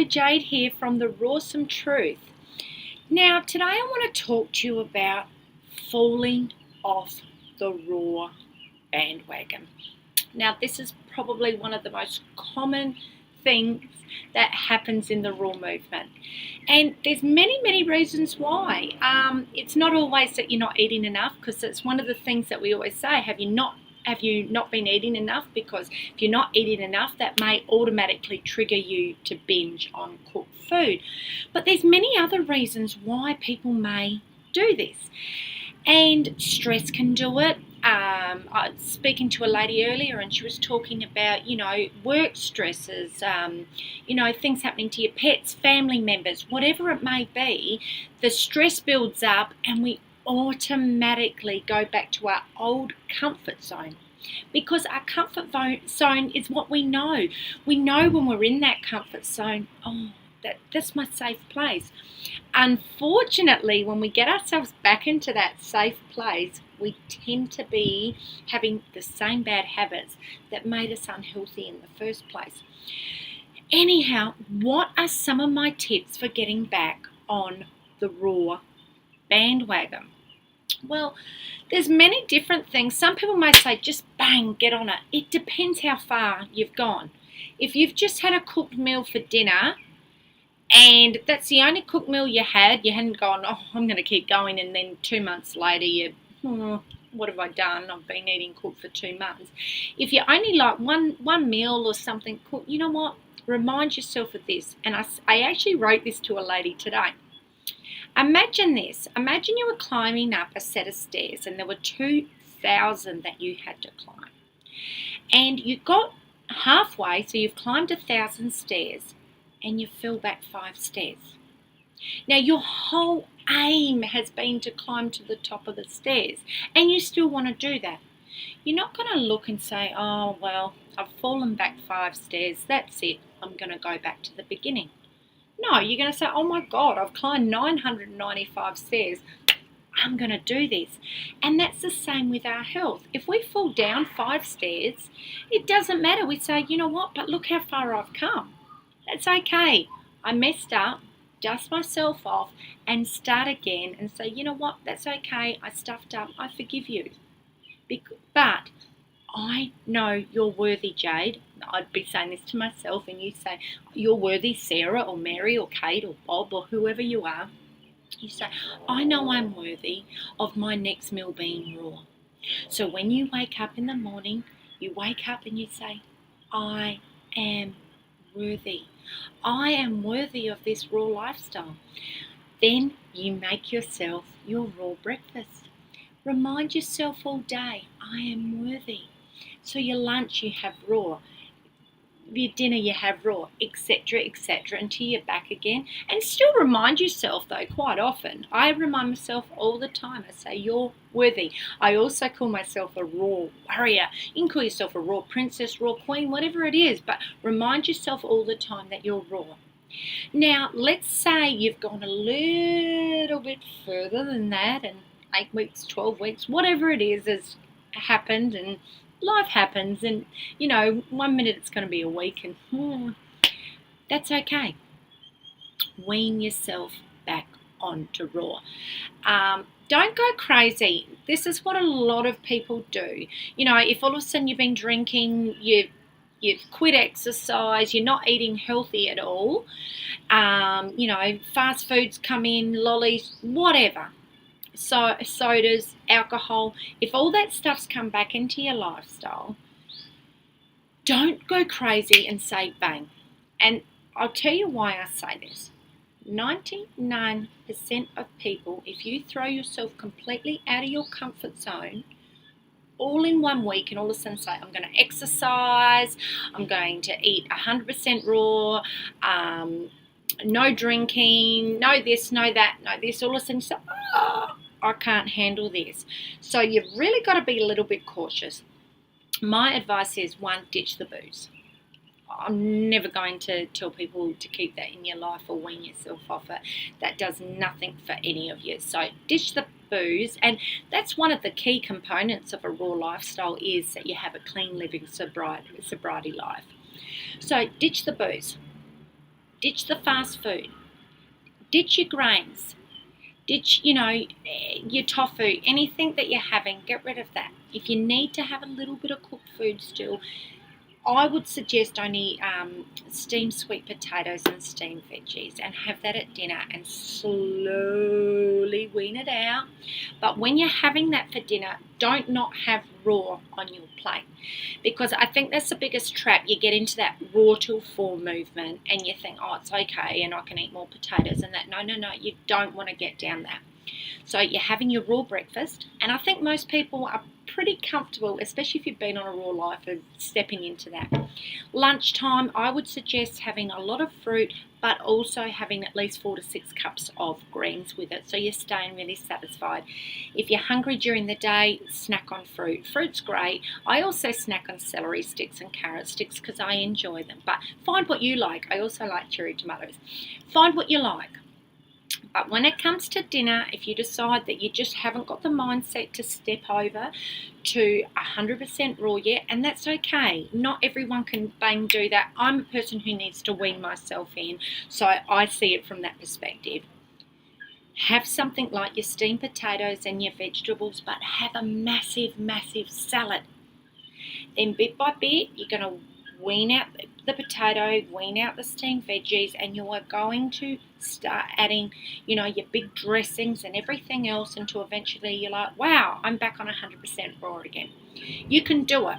Jade here from The Rawsome Truth. Now, today I want to talk to you about falling off the raw bandwagon. Now, this is probably one of the most common things that happens in the raw movement. And there's many reasons why. It's not always that you're not eating enough, because it's one of the things that we always say, have you not been eating enough? Because if you're not eating enough, that may automatically trigger you to binge on cooked food. But there's many other reasons why people may do this. And stress can do it. I was speaking to a lady earlier and she was talking about, work stresses, things happening to your pets, family members, whatever it may be. The stress builds up and we automatically go back to our old comfort zone, because our comfort zone is what we know. We know when we're in that comfort zone, that's my safe place. Unfortunately, when we get ourselves back into that safe place, we tend to be having the same bad habits that made us unhealthy in the first place. Anyhow, what are some of my tips for getting back on the raw bandwagon? Well, there's many different things. Some people may say, just bang, get on it. It depends how far you've gone. If you've just had a cooked meal for dinner and that's the only cooked meal you hadn't gone, I'm going to keep going, and then 2 months later what have I done? I've been eating cooked for 2 months. If you only like one meal or something cooked, you know what? Remind yourself of this. And I actually wrote this to a lady today. Imagine this. Imagine you were climbing up a set of stairs and there were 2,000 that you had to climb. And you got halfway, so you've climbed 1,000 stairs and you fell back 5 stairs. Now your whole aim has been to climb to the top of the stairs and you still want to do that. You're not going to look and say, oh, well, I've fallen back 5 stairs. That's it. I'm going to go back to the beginning. No, you're going to say, oh my God, I've climbed 995 stairs. I'm going to do this. And that's the same with our health. If we fall down 5 stairs, it doesn't matter. We say, you know what, but look how far I've come. That's okay. I messed up, dust myself off, and start again and say, you know what, that's okay. I stuffed up. I forgive you. But I know you're worthy, Jade. I'd be saying this to myself, and you say, you're worthy, Sarah or Mary or Kate or Bob or whoever you are. You say, I know I'm worthy of my next meal being raw. So when you wake up in the morning, you wake up and you say, I am worthy. I am worthy of this raw lifestyle. Then you make yourself your raw breakfast. Remind yourself all day, I am worthy. So your lunch you have raw, your dinner you have raw, etc., until you're back again. And still remind yourself, though, quite often. I remind myself all the time. I say, you're worthy. I also call myself a raw warrior. You can call yourself a raw princess, raw queen, whatever it is, but remind yourself all the time that you're raw. Now, let's say you've gone a little bit further than that, and 8 weeks, 12 weeks, whatever it is has happened, and life happens, and 1 minute it's going to be a week, and that's okay. Wean yourself back onto raw. Don't go crazy. This is what a lot of people do. If all of a sudden you've been drinking, you've quit exercise, you're not eating healthy at all, fast foods come in, lollies, whatever. So sodas, alcohol, if all that stuff's come back into your lifestyle, don't go crazy and say bang. And I'll tell you why I say this. 99% of people, if you throw yourself completely out of your comfort zone, all in 1 week, and all of a sudden say, I'm going to exercise, I'm going to eat 100% raw, no drinking, no this, no that, no this, all of a sudden you say, I can't handle this. So you've really got to be a little bit cautious. My advice is, 1, ditch the booze. I'm never going to tell people to keep that in your life or wean yourself off it. That does nothing for any of you. So ditch the booze, and that's one of the key components of a raw lifestyle, is that you have a clean living sobriety life. So ditch the booze. Ditch the fast food. Ditch your grains. Ditch, your tofu. Anything that you're having, get rid of that. If you need to have a little bit of cooked food still, I would suggest only steamed sweet potatoes and steamed veggies, and have that at dinner and slowly wean it out. But when you're having that for dinner, don't not have raw on your plate, because I think that's the biggest trap. You get into that raw till full movement and you think, oh, it's okay and I can eat more potatoes and that. No, you don't want to get down that. So you're having your raw breakfast, and I think most people are pretty comfortable, especially if you've been on a raw life, of stepping into that. Lunchtime, I would suggest having a lot of fruit, but also having at least 4 to 6 cups of greens with it, so you're staying really satisfied. If you're hungry during the day, snack on fruit. Fruit's great. I also snack on celery sticks and carrot sticks because I enjoy them, but find what you like. I also like cherry tomatoes. Find what you like. But when it comes to dinner, if you decide that you just haven't got the mindset to step over to 100% raw yet, and that's okay. Not everyone can bang do that. I'm a person who needs to wean myself in, so I see it from that perspective. Have something like your steamed potatoes and your vegetables, but have a massive salad. Then bit by bit, you're going to wean out the potato, wean out the steamed veggies, and you are going to start adding, your big dressings and everything else until eventually you're like, wow, I'm back on 100% raw again. You can do it.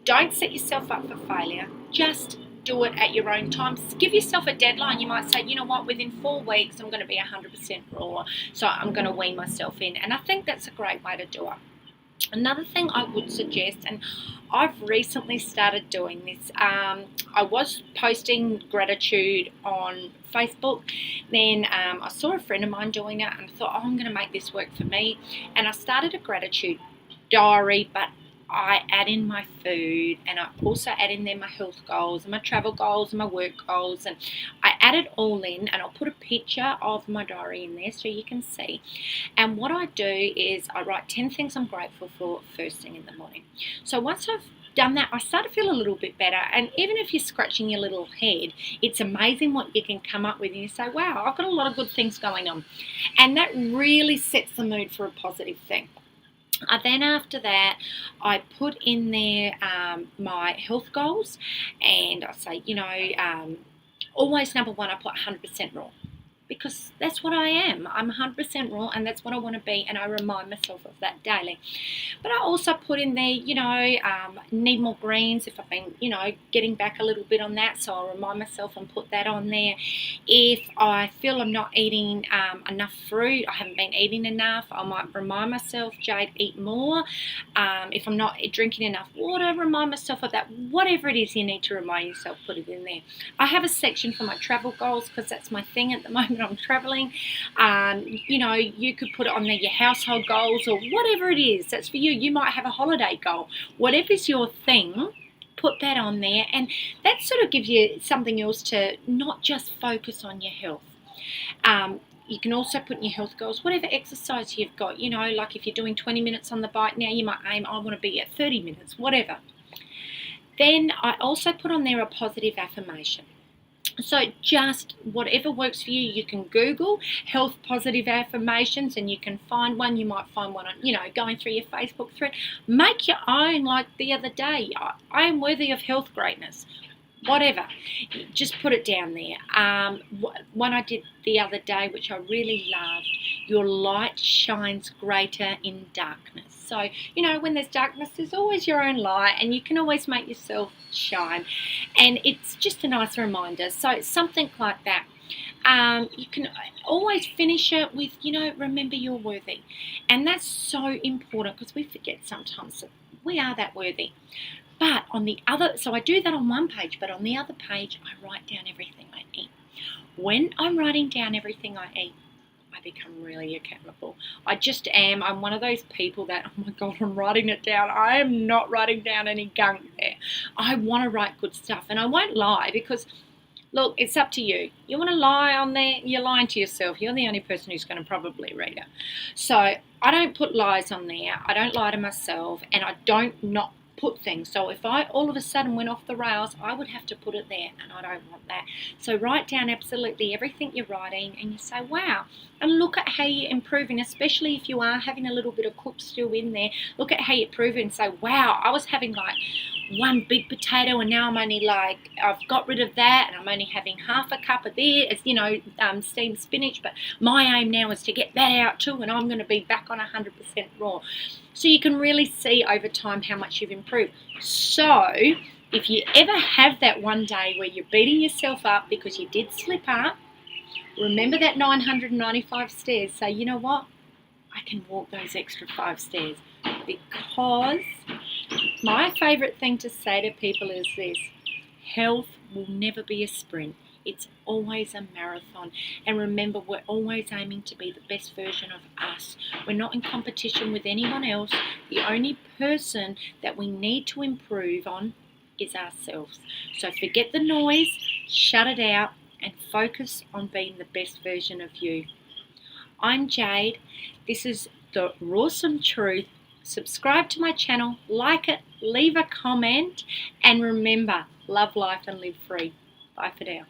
Don't set yourself up for failure. Just do it at your own time. Give yourself a deadline. You might say, you know what, within 4 weeks I'm going to be 100% raw, so I'm going to wean myself in. And I think that's a great way to do it. Another thing I would suggest, and I've recently started doing this, I was posting gratitude on Facebook, then I saw a friend of mine doing it and I thought, I'm going to make this work for me, and I started a gratitude diary, but I add in my food, and I also add in there my health goals and my travel goals and my work goals, and I add it all in, and I'll put a picture of my diary in there so you can see. And what I do is I write 10 things I'm grateful for first thing in the morning. So once I've done that, I start to feel a little bit better, and even if you're scratching your little head, it's amazing what you can come up with, and you say, wow, I've got a lot of good things going on, and that really sets the mood for a positive thing. Then after that, I put in there my health goals, and I say, always number one, I put 100% raw, because that's what I am. I'm 100% raw, and that's what I want to be, and I remind myself of that daily. But I also put in there, need more greens if I've been, getting back a little bit on that, so I'll remind myself and put that on there. If I feel I'm not eating enough fruit, I haven't been eating enough, I might remind myself, Jade, eat more. If I'm not drinking enough water, remind myself of that. Whatever it is you need to remind yourself, put it in there. I have a section for my travel goals because that's my thing at the moment. I'm traveling. You could put it on there, your household goals or whatever it is. That's for you. You might have a holiday goal. Whatever's your thing, put that on there, and that sort of gives you something else to not just focus on your health. You can also put in your health goals, whatever exercise you've got, like if you're doing 20 minutes on the bike now, you might aim, I want to be at 30 minutes, whatever. Then I also put on there a positive affirmation. So just whatever works for you. You can Google health positive affirmations and you can find one. You might find one on, going through your Facebook thread. Make your own, like the other day. I am worthy of health greatness. Whatever. Just put it down there. One I did the other day, which I really loved, your light shines greater in darkness. So, when there's darkness, there's always your own light, and you can always make yourself shine. And it's just a nice reminder. So something like that. You can always finish it with, remember you're worthy. And that's so important because we forget sometimes that we are that worthy. But on the other, so I do that on one page, but on the other page, I write down everything I eat. When I'm writing down everything I eat, I become really accountable. I just am. I'm one of those people that, oh my God, I'm writing it down. I am not writing down any gunk there. I want to write good stuff, and I won't lie because, look, it's up to you. You want to lie on there, you're lying to yourself. You're the only person who's going to probably read it. So I don't put lies on there. I don't lie to myself, and I don't not put things. So if I all of a sudden went off the rails, I would have to put it there, and I don't want that. So write down absolutely everything you're writing, and you say, wow, and look at how you're improving, especially if you are having a little bit of cooked stew in there. Look at how you're improving and say, wow, I was having like one big potato, and now I'm only like, I've got rid of that, and I'm only having half a cup of this, steamed spinach, but my aim now is to get that out too, and I'm going to be back on 100% raw. So you can really see over time how much you've improved. So if you ever have that one day where you're beating yourself up because you did slip up, remember that 995 stairs. Say, you know what? I can walk those extra 5 stairs, because my favourite thing to say to people is this: health will never be a sprint. It's always a marathon. And remember, we're always aiming to be the best version of us. We're not in competition with anyone else. The only person that we need to improve on is ourselves. So forget the noise, shut it out, and focus on being the best version of you. I'm Jade. This is the Rawsome Truth. Subscribe to my channel, like it, leave a comment, and remember, love life and live free. Bye for now.